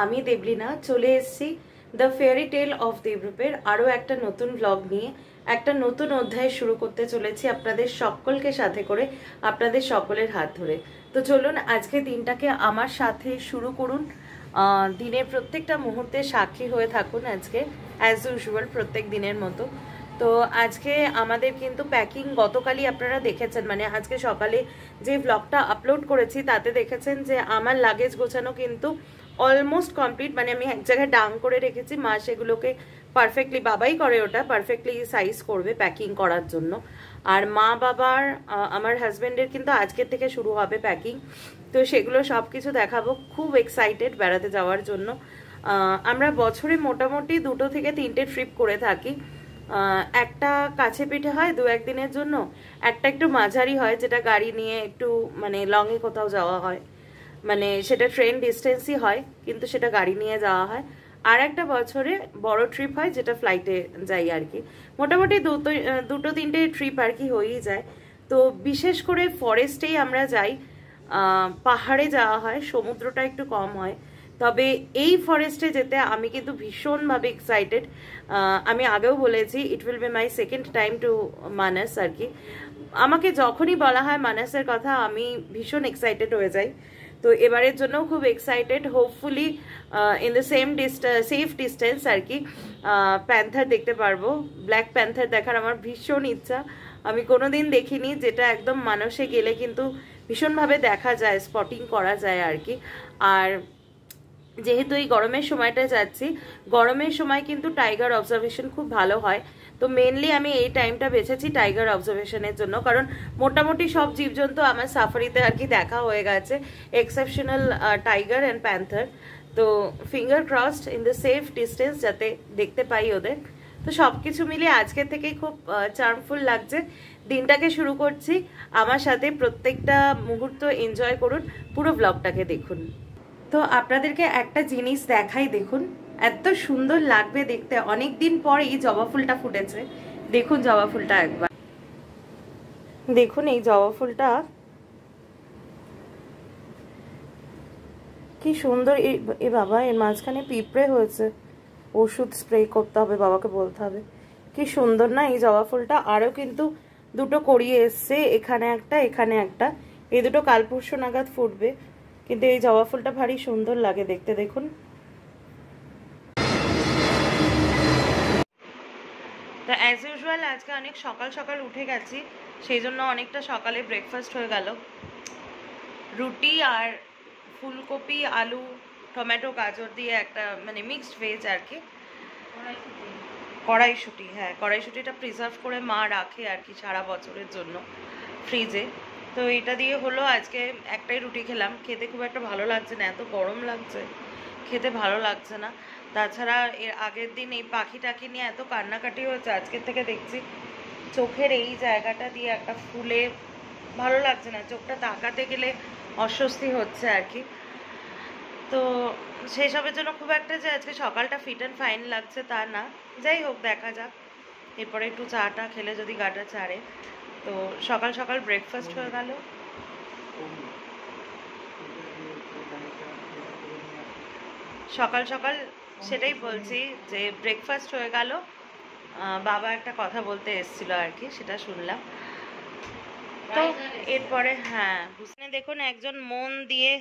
আমি দেবলিনা চলে এসেছি দ্য ফেয়ারি টেল অফ দেবরূপের আরও একটা নতুন ব্লগ নিয়ে একটা নতুন অধ্যায় শুরু করতে চলেছি আপনাদের সকলকে সাথে করে, আপনাদের সকলের হাত ধরে। তো চলুন আজকে দিনটাকে আমার সাথে শুরু করুন। দিনের প্রত্যেকটা মুহূর্তে সাক্ষী হয়ে থাকুন আজকে অ্যাজ ইউজুয়াল প্রত্যেক দিনের মতো। তো আজকে আমাদের কিন্তু প্যাকিং গতকালই আপনারা দেখেছেন, মানে আজকে সকালে যে ব্লগটা আপলোড করেছি তাতে দেখেছেন যে আমার লাগেজ গোছানো কিন্তু অলমোস্ট কমপ্লিট। মানে আমি এক জায়গায় ডাং করে রেখেছি, মা সেগুলোকে পারফেক্টলি, বাবাই করে ওটা, পারফেক্টলি সাইজ করবে প্যাকিং করার জন্য। আর মা বাবার আমার হাজব্যান্ডের কিন্তু আজকের থেকে শুরু হবে প্যাকিং। তো সেগুলো সব কিছু দেখাবো, খুব এক্সাইটেড বেড়াতে যাওয়ার জন্য। আমরা বছরে মোটামুটি 2 থেকে 3টে ট্রিপ করে থাকি। একটা কাছে পিঠে হয় 2-1 দিনের জন্য, একটা একটু মাঝারি হয় যেটা গাড়ি নিয়ে একটু মানে লংয়ে কোথাও যাওয়া হয়, মানে সেটা ট্রেন ডিস্টেন্সই হয় কিন্তু সেটা গাড়ি নিয়ে যাওয়া হয়। আর একটা বছরে বড় ট্রিপ হয় যেটা ফ্লাইটে যাই আর কি। মোটামুটি 2-3টে ট্রিপ আর কি হয়েই যায়। তো বিশেষ করে ফরেস্টেই আমরা যাই, পাহাড়ে যাওয়া হয়, সমুদ্রটা একটু কম হয়। তবে এই ফরেস্টে যেতে আমি কিন্তু ভীষণভাবে এক্সাইটেড। আমি আগেও বলেছি it will be my second time to Manas আর কি। আমাকে যখনই বলা হয় মানাসের কথা আমি ভীষণ এক্সাইটেড হয়ে যাই। তো এবারের জন্য খুব excited, hopefully in the safe distance আর কি প্যান্থার দেখতে পারবো। ব্ল্যাক প্যান্থার দেখার আমার ভীষণ ইচ্ছা, আমি কোনোদিন দেখিনি, যেটা একদম মানসে গেলে কিন্তু ভীষণভাবে দেখা যায়, স্পটিং করা যায় আর কি। আর যেহেতু এই গরমের সময়টা যাচ্ছি, গরমের সময় কিন্তু টাইগার অবজারভেশন খুব ভালো হয়। তো মেনলি আমি এই টাইমটা বেছেছি টাইগার অবজারভেশনের জন্য, কারণ মোটামুটি সব জীবজন্তু আমার সাফারিতে আর কি দেখা হয়ে গেছে, এক্সেপশনাল টাইগার অ্যান্ড প্যান্থার। তো finger crossed in the safe distance যাতে দেখতে পাই ওদের। তো সব কিছু মিলিয়ে আজকের থেকেই খুব চার্মফুল লাগছে। দিনটাকে শুরু করছি, আমার সাথে প্রত্যেকটা মুহূর্ত এনজয় করুন, পুরো ব্লগটাকে দেখুন। তো আপনাদেরকে একটা জিনিস দেখাই, দেখুন এত সুন্দর লাগবে দেখতে। অনেক দিন পরেই জবা ফুলটা ফুটেছে, দেখুন জবা ফুলটা একবার দেখুন। এই জবা ফুলটা কি সুন্দর। এ বাবা, এর মাঝখানে পিঁপড়ে হয়েছে, ওষুধ স্প্রে করতে হবে, বাবাকে বলতে হবে। কি সুন্দর না এই জবা ফুলটা। আরও কিন্তু 2টো করিয়ে এসছে, এখানে একটা এখানে একটা। এই 2টো কাল পরশু নাগাদ ফুটবে, কিন্তু এই জবা ফুলটা ভারী সুন্দর লাগে দেখতে, দেখুন। তো অ্যাজ ইউজুয়াল আজকে অনেক সকাল সকাল উঠে গেছি, সেই জন্য অনেকটা সকালে ব্রেকফাস্ট হয়ে গেল। রুটি আর ফুলকপি, আলু, টমেটো, গাজর দিয়ে একটা মানে মিক্সড ভেজ আর কি, কড়াইশুঁটি। হ্যাঁ, কড়াইশুঁটিটা প্রিজার্ভ করে মা রাখে আর কি সারা বছরের জন্য ফ্রিজে। তো এটা দিয়ে হলো। আজকে একটাই রুটি খেলাম, খেতে খুব একটা ভালো লাগছে না, এত গরম লাগছে, খেতে ভালো লাগছে না। তাছাড়া এর আগের দিন এই পাখি টাখি নিয়ে এত কান্নাকাটি হয়েছে, আজকের থেকে দেখছি চোখের এই জায়গাটা দিয়ে একটা ফুলে ভালো লাগছে না, চোখটা তাকাতে গেলে অস্বস্তি হচ্ছে আর কি। তো সেই সবের জন্য খুব একটা যে আজকে সকালটা ফিট অ্যান্ড ফাইন লাগছে তা না, যাই হোক দেখা যাক। এরপরে একটু চাটা খেলে যদি গাটা ছাড়ে। তো সকাল সকাল ব্রেকফাস্ট হয়ে গেল। সকাল সকাল সেটাই বলছি যে ব্রেকফাস্ট হয়ে গেল। বাবা একটা কথা বলতে এসেছিল আর কি, সেটা শুনলাম। তো এরপরে হ্যাঁ, দেখুন একজন মন দিয়ে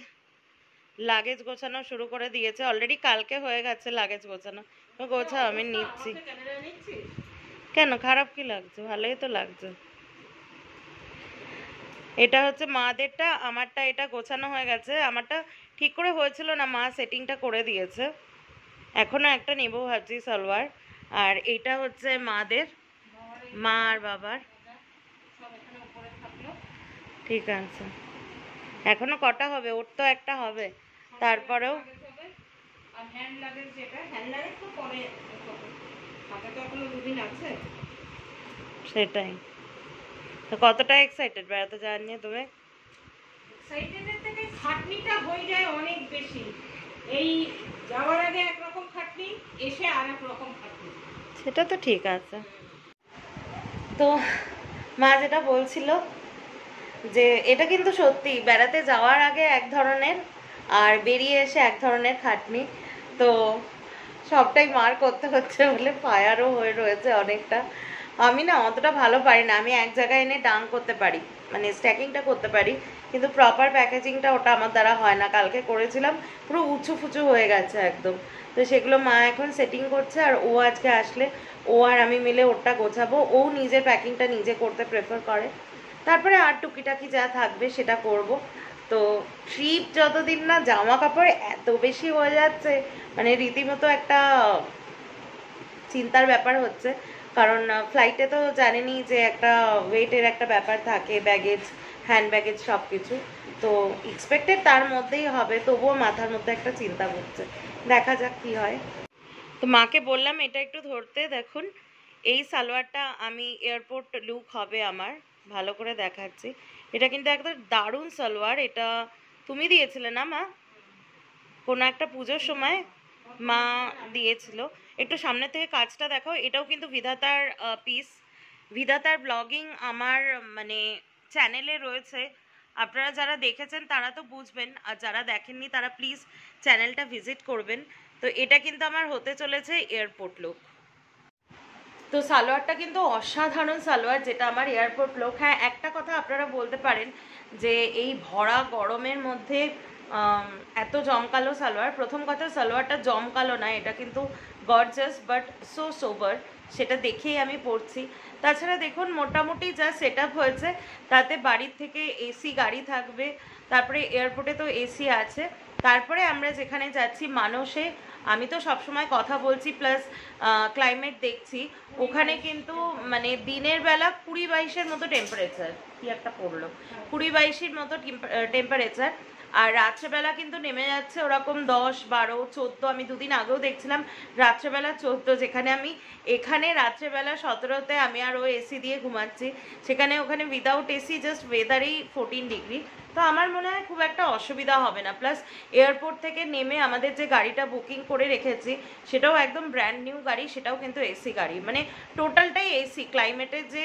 লাগেজ গোছানো শুরু করে দিয়েছে। অলরেডি কালকে হয়ে গেছে লাগেজ গোছানো। গোছাও, আমি নিচ্ছি। কেন খারাপ কি লাগছে? ভালোই তো লাগছে। এটা হচ্ছে মাদেরটা, আমারটা এটা গোছানো হয়ে গেছে। আমারটা ঠিক করে হয়েছিল না, মা সেটিংটা করে দিয়েছে। এখনো একটা নেবো ভাবছি সালোয়ার। আর এটা হচ্ছে মাদের, মা আর বাবার। ঠিক আছে, এখনো কটা হবে? ওর তো একটা হবে, তারপরেও সেটাই। তো কতটা এক্সাইটেড বেড়াতে যাওয়ার নিয়ে তুমি? এক্সাইটেডের থেকে খাটনিটা হয়ে যায় অনেক বেশি। এই যাওয়ার আগে একরকম খাটনি, এসে আর এক রকম খাটনি। সেটা তো ঠিক আছে। তো মা যেটা বলছিল যে এটা কিন্তু সত্যি, বেড়াতে যাওয়ার আগে এক ধরনের আর বেরিয়ে এসে এক ধরনের খাটনি। তো সবটাই মার করতে হচ্ছে বলে ফায়ারও হয়ে রয়েছে অনেকটা। আমি না অতটা ভালো পারি না, আমি এক জায়গায় এনে ডাং করতে পারি, মানে স্ট্যাকিংটা করতে পারি, কিন্তু প্রপার প্যাকেজিংটা ওটা আমার দ্বারা হয় না। কালকে করেছিলাম, পুরো উঁচু ফুচু হয়ে গেছে একদম। তো সেগুলো মা এখন সেটিং করছে, আর ও আজকে আসলে ও আর আমি মিলে ওটা গোছাবো। ও নিজের প্যাকিংটা নিজে করতে প্রেফার করে, তারপরে আর টুকিটাকি যা থাকবে সেটা করব। তো ট্রিপ যতদিন না জামা কাপড় এত বেশি হয়ে যাচ্ছে, মানে রীতিমতো একটা চিন্তার ব্যাপার হচ্ছে। কারণ ফ্লাইটে তো জানেনই যে একটা ওয়েটের একটা ব্যাপার থাকে, ব্যাগেজ, হ্যান্ড ব্যাগেজ সব কিছু। তো এক্সপেক্টেড তার মধ্যেই হবে, তবুও মাথার মধ্যে একটা চিন্তা হচ্ছে, দেখা যাক কি হয়। তো মাকে বললাম এটা একটু ধরতে, দেখুন এই সালোয়ারটা আমি এয়ারপোর্ট লুক হবে আমার, ভালো করে দেখাচ্ছি। এটা কিন্তু একদম দারুণ সালোয়ার। এটা তুমি দিয়েছিলে না মা, কোনো একটা পুজোর সময় মা দিয়েছিল। একটু সামনে থেকে কাজটা দেখো, এটাও কিন্তু বিধাতার পিস। বিধাতার ব্লগিং আমার মানে চ্যানেলে রয়েছে, আপনারা যারা দেখেছেন তারা তো বুঝবেন, আর যারা দেখেননি তারা প্লিজ চ্যানেলটা ভিজিট করবেন। তো এটা কিন্তু আমার হতে চলেছে এয়ারপোর্ট লুক। তো সালোয়ারটা কিন্তু অসাধারণ সালোয়ার, যেটা আমার এয়ারপোর্ট লুক। হ্যাঁ, একটা কথা আপনারা বলতে পারেন যে এই ভরা গরমের মধ্যে এত জমকালো সালোয়ার। প্রথম কথা, সালোয়ারটা জমকালো না, এটা কিন্তু গর্জাস বাট সো সোবার, সেটা দেখেই আমি পরছি। তাছাড়া দেখুন মোটামুটি যা সেট আপ হয়েছে, তাতে বাড়ির থেকে এসি গাড়ি থাকবে, তারপরে এয়ারপোর্টে তো এসি আছে, তারপরে আমরা যেখানে যাচ্ছি মানসে, আমি তো সবসময় কথা বলছি প্লাস ক্লাইমেট দেখছি, ওখানে কিন্তু মানে দিনের বেলা 20-22-এর মতো টেম্পারেচার, কি একটা পড়লো, 20-22-এর মতো টেম্পারেচার, আর রাত্রেবেলা কিন্তু নেমে যাচ্ছে ওরকম 10, 12, 14। আমি দুদিন আগেও দেখছিলাম রাত্রেবেলা 14, যেখানে আমি এখানে রাত্রেবেলা 17-তে আমি আর ও এসি দিয়ে ঘুমাচ্ছি, সেখানে ওখানে উইদাউট এসি জাস্ট ওয়েদারেই 14 ডিগ্রি। তো আমার মনে হয় খুব একটা অসুবিধা হবে না। প্লাস এয়ারপোর্ট থেকে নেমে আমাদের যে গাড়িটা বুকিং করে রেখেছি সেটাও একদম ব্র্যান্ড নিউ গাড়ি, সেটাও কিন্তু এসি গাড়ি, মানে টোটালটাই এসি। ক্লাইমেটের যে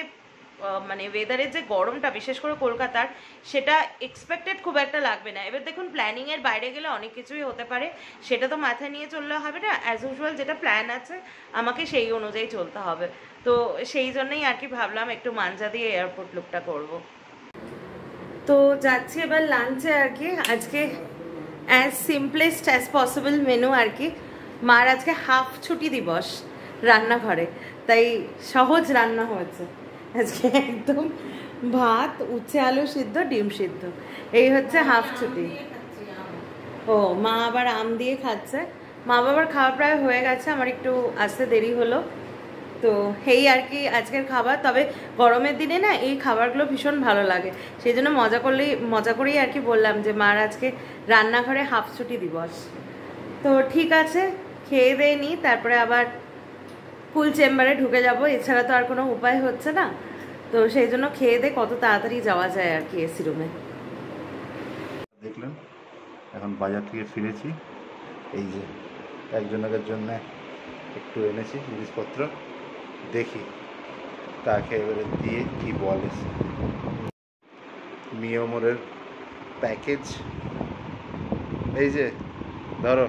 মানে ওয়েদারের যে গরমটা বিশেষ করে কলকাতার, সেটা এক্সপেক্টেড খুব একটা লাগবে না। এবার দেখুন প্ল্যানিংয়ের বাইরে গেলে অনেক কিছুই হতে পারে, সেটা তো মাথায় নিয়ে চললে হবে না। অ্যাজ ইউজুয়াল যেটা প্ল্যান আছে আমাকে সেই অনুযায়ী চলতে হবে। তো সেই জন্যই আর কি ভাবলাম একটু মাঞ্জা দিয়ে এয়ারপোর্ট লুকটা করব। তো যাচ্ছি এবার লাঞ্চে আর কি, আজকে as simplest as possible menu আর কি। মার আজকে হাফ ছুটি দিবস রান্নাঘরে, তাই সহজ রান্না হয়েছে আজকে, একদম ভাত, উচ্ছে আলু সিদ্ধ, ডিম সিদ্ধ, এই হচ্ছে হাফ ছুটি। ও মা আবার আম দিয়ে খাচ্ছে, মা বাবার খাওয়া প্রায় হয়ে গেছে, আমার একটু আসতে দেরি হলো। তো এই আর কি আজকের খাবার। তবে গরমের দিনে না এই খাবারগুলো ভীষণ ভালো লাগে, সেই জন্য মজা করেই আর কি বললাম যে মার আজকে রান্নাঘরে হাফ ছুটি দিবস। তো ঠিক আছে, খেয়ে দিয়ে নিই, তারপরে আবার ফুল চেম্বারে ঢুকে যাব, এছাড়া তো আর কোনো উপায় হচ্ছে না। তো সেই জন্য খেয়ে দিয়ে কত তাড়াতাড়ি যাওয়া যায় আর কি এসি রুমে। দেখলেন এখন বাজার থেকে ফিরেছি, এই যে একজনের জন্য একটু এনেছি জিনিসপত্র, দেখি তাকে এবারে দিয়ে কি বলে। মিওমোরের প্যাকেজ, এই যে ধরো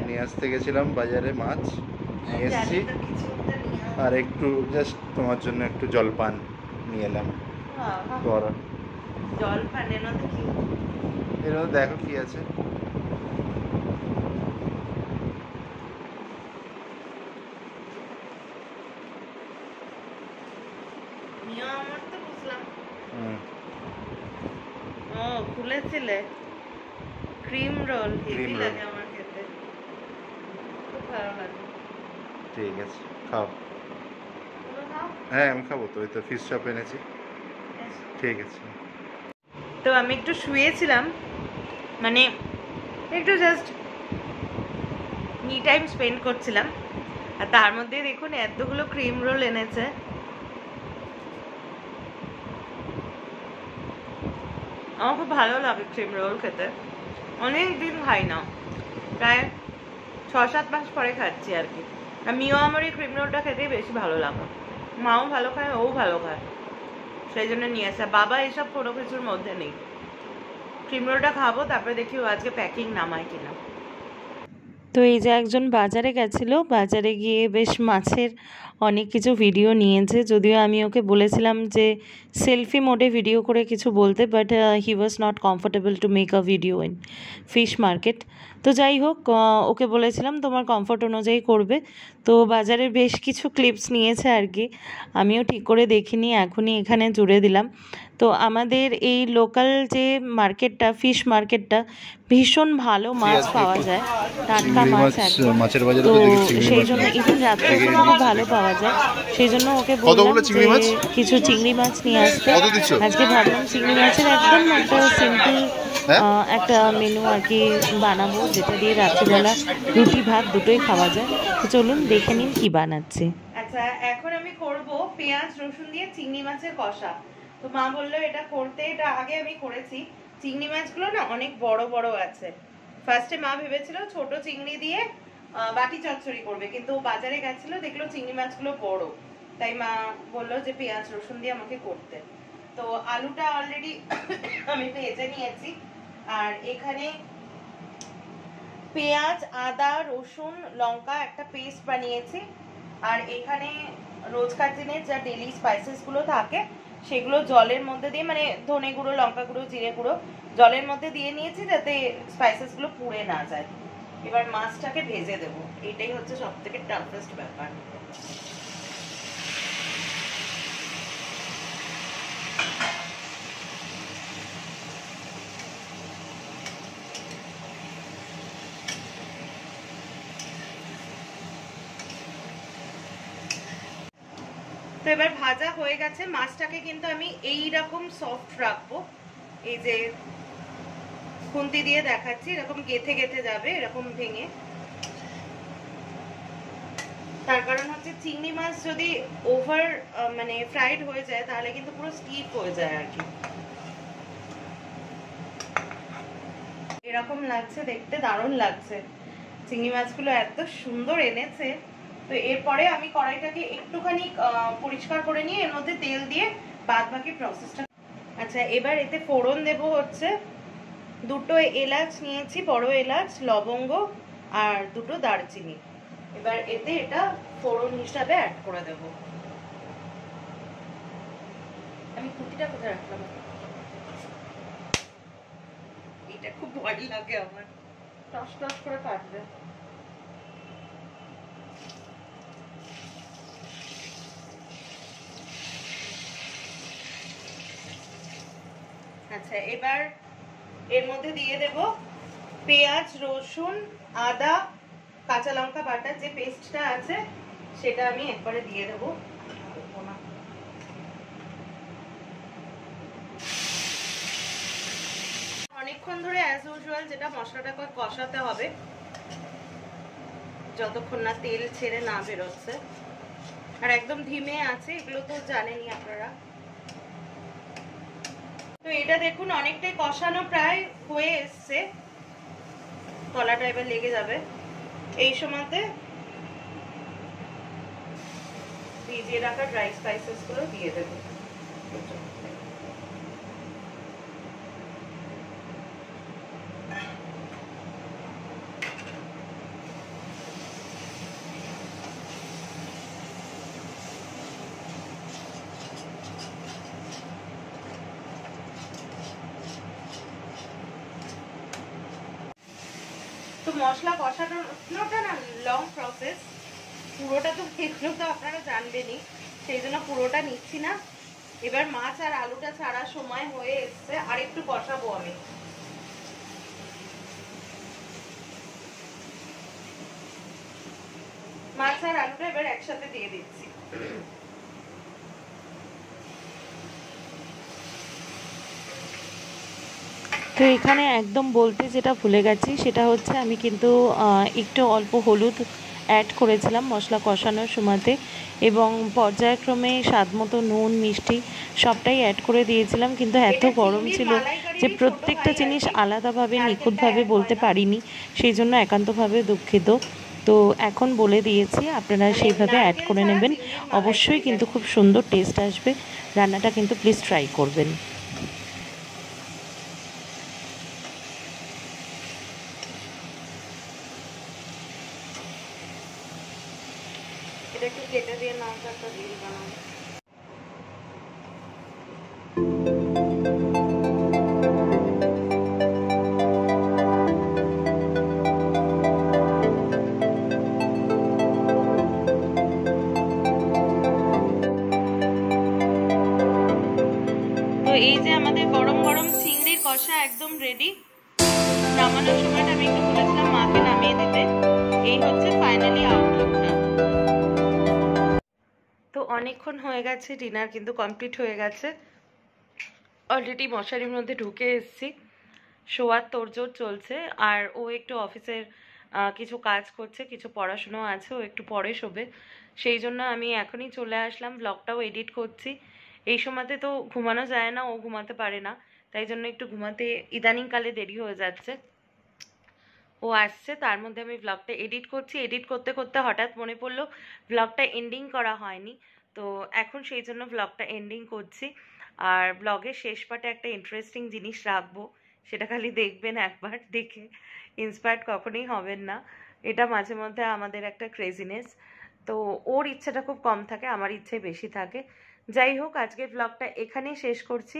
নিয়ে আসতে গেছিলাম বাজারে, মাছ নিয়ে এসেছি, আর একটু জাস্ট তোমার জন্য একটু জলপান নিয়ে এলাম। জলপান এর মধ্যে দেখো কি আছে। খুলেছিলে ক্রিম রোল, হেভি লাগে আমার খেতে, খুব ভালো লাগে। ঠিক আছে খাও। হ্যাঁ আমি খাবো তো, ওই তো ফিশ চপ এনেছি। ঠিক আছে। তো আমি একটু শুয়েছিলাম, মানে একটু জাস্ট মি টাইম স্পেন্ড করছিলাম, আর তার মধ্যে দেখুন এতগুলো ক্রিম রোল এনেছে। আমার খুব ভালো লাগে ক্রিম রোল খেতে, অনেক দিন খাই না, প্রায় 6-7 মাস পরে খাচ্ছি আর কি। আমিও আমার এই ক্রিম রোলটা খেতেই বেশি ভালো লাগে, মাও ভালো খায়, ও ভালো খায়, সেই জন্য নিয়ে আসা। বাবা এসব কোনো কিছুর মধ্যে নেই। ক্রিম রোলটা খাবো, তারপরে দেখি ও আজকে প্যাকিং নামায় কিনা। তো এই যে একজন বাজারে গেছিল, বাজারে গিয়ে বেশ মাছের অনেক কিছু ভিডিও নিয়েছে, যদিও আমি ওকে বলেছিলাম যে সেলফি মোডে ভিডিও করে কিছু বলতে, but he was not comfortable to make a video in fish market. তো যাই হোক, ওকে বলেছিলাম তোমার কমফোর্ট অনুযায়ী করবে। তো বাজারের বেশ কিছু ক্লিপস নিয়েছে আর কি, আমিও ঠিক করে দেখিনি, এখনই এখানে জুড়ে দিলাম। তো আমাদের এই লোকাল যে মার্কেটটা, ফিশ মার্কেটটা, ভীষণ ভালো মাছ পাওয়া যায়, টাটকা মাছ একদম। মাছের বাজারে তো তো দেখি চিংড়ি সেই মাছ জন্য নেই। ইভেন রাত্রে খুব ভালো পাওয়া যায়, সেই জন্য ওকে কত বললাম বলে চিংড়ি যে মাছ? কিছু চিংড়ি মাছ নিয়ে আসতে। কত দিচ্ছ? আজকে ভাবলাম চিংড়ি মাছের একদম একটা সিম্পল হ্যাঁ? একটা মেনু আর কি বানাবো, যেটা দিয়ে রাত্রিবেলা রুটি ভাত দুটোই খাওয়া যায়। তো চলুন দেখে নিন কি বানাচ্ছি। আচ্ছা, এখন আমি করব পেঁয়াজ রসুন দিয়ে চিংড়ি মাছের কষা। তো মা বললো এটা করতে, এটা আগে আমি করেছি। চিংড়ি মাছগুলো না অনেক বড় বড় আছে। ফার্স্টে মা ভেবেছিল ছোট চিংড়ি দিয়ে বাটি চচ্চড়ি করবে, কিন্তু বাজারে গেছিল দেখলো চিংড়ি মাছগুলো বড়, তাই মা বললো যে পেঁয়াজ রসুন দিয়ে আমাকে করতে। তো আলুটা অলরেডি আমি ভেজে নিয়েছি, আর এখানে পেঁয়াজ আদা রসুন লঙ্কা একটা পেস্ট বানিয়েছি, আর এখানে রোজকার দিনের যা ডেলি স্পাইসেস গুলো থাকে সেগুলো জলের মধ্যে দিয়ে, মানে ধনে গুঁড়ো লঙ্কা গুঁড়ো জিরে গুঁড়ো জলের মধ্যে দিয়ে নিয়েছি, যাতে স্পাইসেস গুলো পুড়ে না যায়। এবার মাছটাকে ভেজে দেবো, এটাই হচ্ছে সব থেকে টাফেস্ট ব্যাপার। তো এবার ভাজা হয়ে গেছে, মাছটাকে কিন্তু আমি এইরকম সফট রাখবো, এই যে খুন্তি দিয়ে দেখাচ্ছি, এরকম গেথে গেথে যাবে, এরকম ভেঙে। তার কারণ হচ্ছে চিংড়ি মাছ যদি ওভার মানে ফ্রাইড হয়ে যায় তাহলে কিন্তু পুরো স্টিফ হয়ে যায় আর কি। এরকম লাগছে দেখতে, দারুণ লাগছে। চিংড়ি মাছগুলো এত সুন্দর এনেছে। তো এরপরে আমি কড়াইটাকে একটুখানি পরিষ্কার করে নিয়ে এর মধ্যে তেল দিয়ে বাদ বাকি প্রসেসটা। আচ্ছা, এবার এতে ফোড়ন দেব হচ্ছে দুটো এলাচ নিয়েছি, বড় এলাচ, লবঙ্গ আর দুটো দারচিনি। এবার এতে এটা ফোড়ন হিসাবে অ্যাড করে দেব। আমি কুটিটা কোথায় রাখলাম? এটা খুব ভয় লাগে আমার, টস টস করে কাটবে। আচ্ছা, এবার এর মধ্যে দিয়ে দেব পেঁয়াজ রসুন আদা কাঁচা লঙ্কা বাটা, যে পেস্টটা আছে সেটা আমি একবারে দিয়ে দেব। অনেকক্ষণ ধরে অ্যাজ ইউজুয়াল যেটা মশলাটাকে কষাতে হবে, যতক্ষণ না তেল ছেড়ে না বেরোচ্ছে, আর একদম ধিমে আছে, এগুলো তো জানেনই আপনারা। তো এটা দেখুন অনেকটাই কষানো প্রায় হয়ে এসছে, তলাটা এবার লেগে যাবে। এই সময়তে ভিজিয়ে রাখা ড্রাই স্পাইসেস গুলো দিয়ে দেব। তো মশলা কষানোটা না লং প্রসেস, পুরোটা তো এগুলো তো আপনারা জানবেনই, সেই জন্য পুরোটা নিচ্ছি না। এবার মাছ আর আলুটা ছাড়া সময় হয়ে এসছে, আর একটু কষাবো আমি। মাছ আর আলুটা এবার একসাথে দিয়ে দিচ্ছি। তো এখানে একদম বলতে যেটা ভুলে গেছি সেটা হচ্ছে আমি কিন্তু একটু অল্প হলুদ অ্যাড করেছিলাম মশলা কষানোর সময়তে, এবং পর্যায়ক্রমে স্বাদ মতো নুন মিষ্টি সবটাই অ্যাড করে দিয়েছিলাম, কিন্তু এত গরম ছিল যে প্রত্যেকটা জিনিস আলাদাভাবে নিখুঁতভাবে বলতে পারিনি, সেই জন্য একান্তভাবে দুঃখিত। তো এখন বলে দিয়েছি, আপনারা সেইভাবে অ্যাড করে নেবেন, অবশ্যই কিন্তু খুব সুন্দর টেস্ট আসবে। রান্নাটা কিন্তু প্লিজ ট্রাই করবেন। এটা একটু কেটে দিয়ে নামটা একটা রিল বানাবো। তো এই যে আমাদের গরম গরম চিংড়ির কষা একদম রেডি। নামানোর সময়টা আমি একটু বলেছিলাম মাকে নামিয়ে দিতে। এই হচ্ছে ফাইনালি আউটলুকটা। তো অনেকক্ষণ হয়ে গেছে, ডিনার কিন্তু কমপ্লিট হয়ে গেছে। অলরেডি মশারির মধ্যে ঢুকে এসেছি, শোয়ার তোড়জোড় চলছে। আর ও একটু অফিসের কিছু কাজ করছে, কিছু পড়াশুনো আছে, ও একটু পরে শোবে। সেই জন্য আমি এখনই চলে আসলাম, ব্লগটাও এডিট করছি। এই সময়তে তো ঘুমানো যায় না, ও ঘুমাতে পারে না, তাই জন্য একটু ঘুমাতে ইদানিংকালে দেরি হয়ে যাচ্ছে। ও আসছে, তার মধ্যে আমি ব্লগটা এডিট করছি। এডিট করতে করতে হঠাৎ মনে পড়লো ব্লগটা এন্ডিং করা হয়নি, তো এখন সেই জন্য ব্লগটা এন্ডিং করছি। আর ব্লগের শেষ পার্টে একটা ইন্টারেস্টিং জিনিস রাখবো, সেটা খালি দেখবেন একবার, দেখে ইন্সপায়ার্ড কখনোই হবেন না। এটা মাঝে মধ্যে আমাদের একটা ক্রেজিনেস। তো ওর ইচ্ছাটা খুব কম থাকে, আমার ইচ্ছে বেশি থাকে। যাই হোক, আজকের ব্লগটা এখানেই শেষ করছি।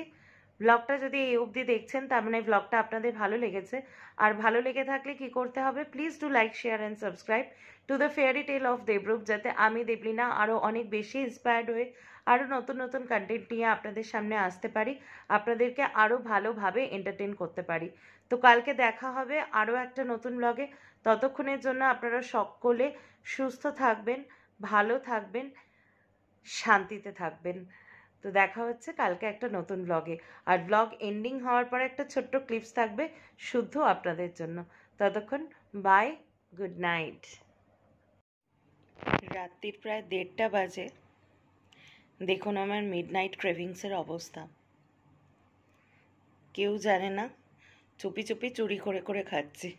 ব্লগটা যদি এই অবধি দেখছেন, তার মানে ব্লগটা আপনাদের ভালো লেগেছে। আর ভালো লেগে থাকলে কি করতে হবে, please do like, share and subscribe to the fairy tale of Debrup, যাতে আমি দেবলীনা আরও অনেক বেশি ইন্সপায়ার্ড হয়ে আরও নতুন নতুন কন্টেন্ট নিয়ে আপনাদের সামনে আসতে পারি, আপনাদেরকে আরও ভালোভাবে এন্টারটেন করতে পারি। তো কালকে দেখা হবে আরও একটা নতুন ব্লগে। ততক্ষণের জন্য আপনারা সকলে সুস্থ থাকবেন, ভালো থাকবেন, শান্তিতে থাকবেন। তো দেখা হচ্ছে কালকে একটা নতুন ব্লগে। আর ব্লগ এন্ডিং হওয়ার পরে একটা ছোট্ট ক্লিপস থাকবে শুদ্ধ আপনাদের জন্য। ততক্ষণ বাই, গুড নাইট। রাত্রির প্রায় 1:30 বাজে। দেখুন আমার মিডনাইট ক্রেভিংসের অবস্থা। কেউ জানে না, চুপি চুপি চুরি করে করে খাচ্ছি।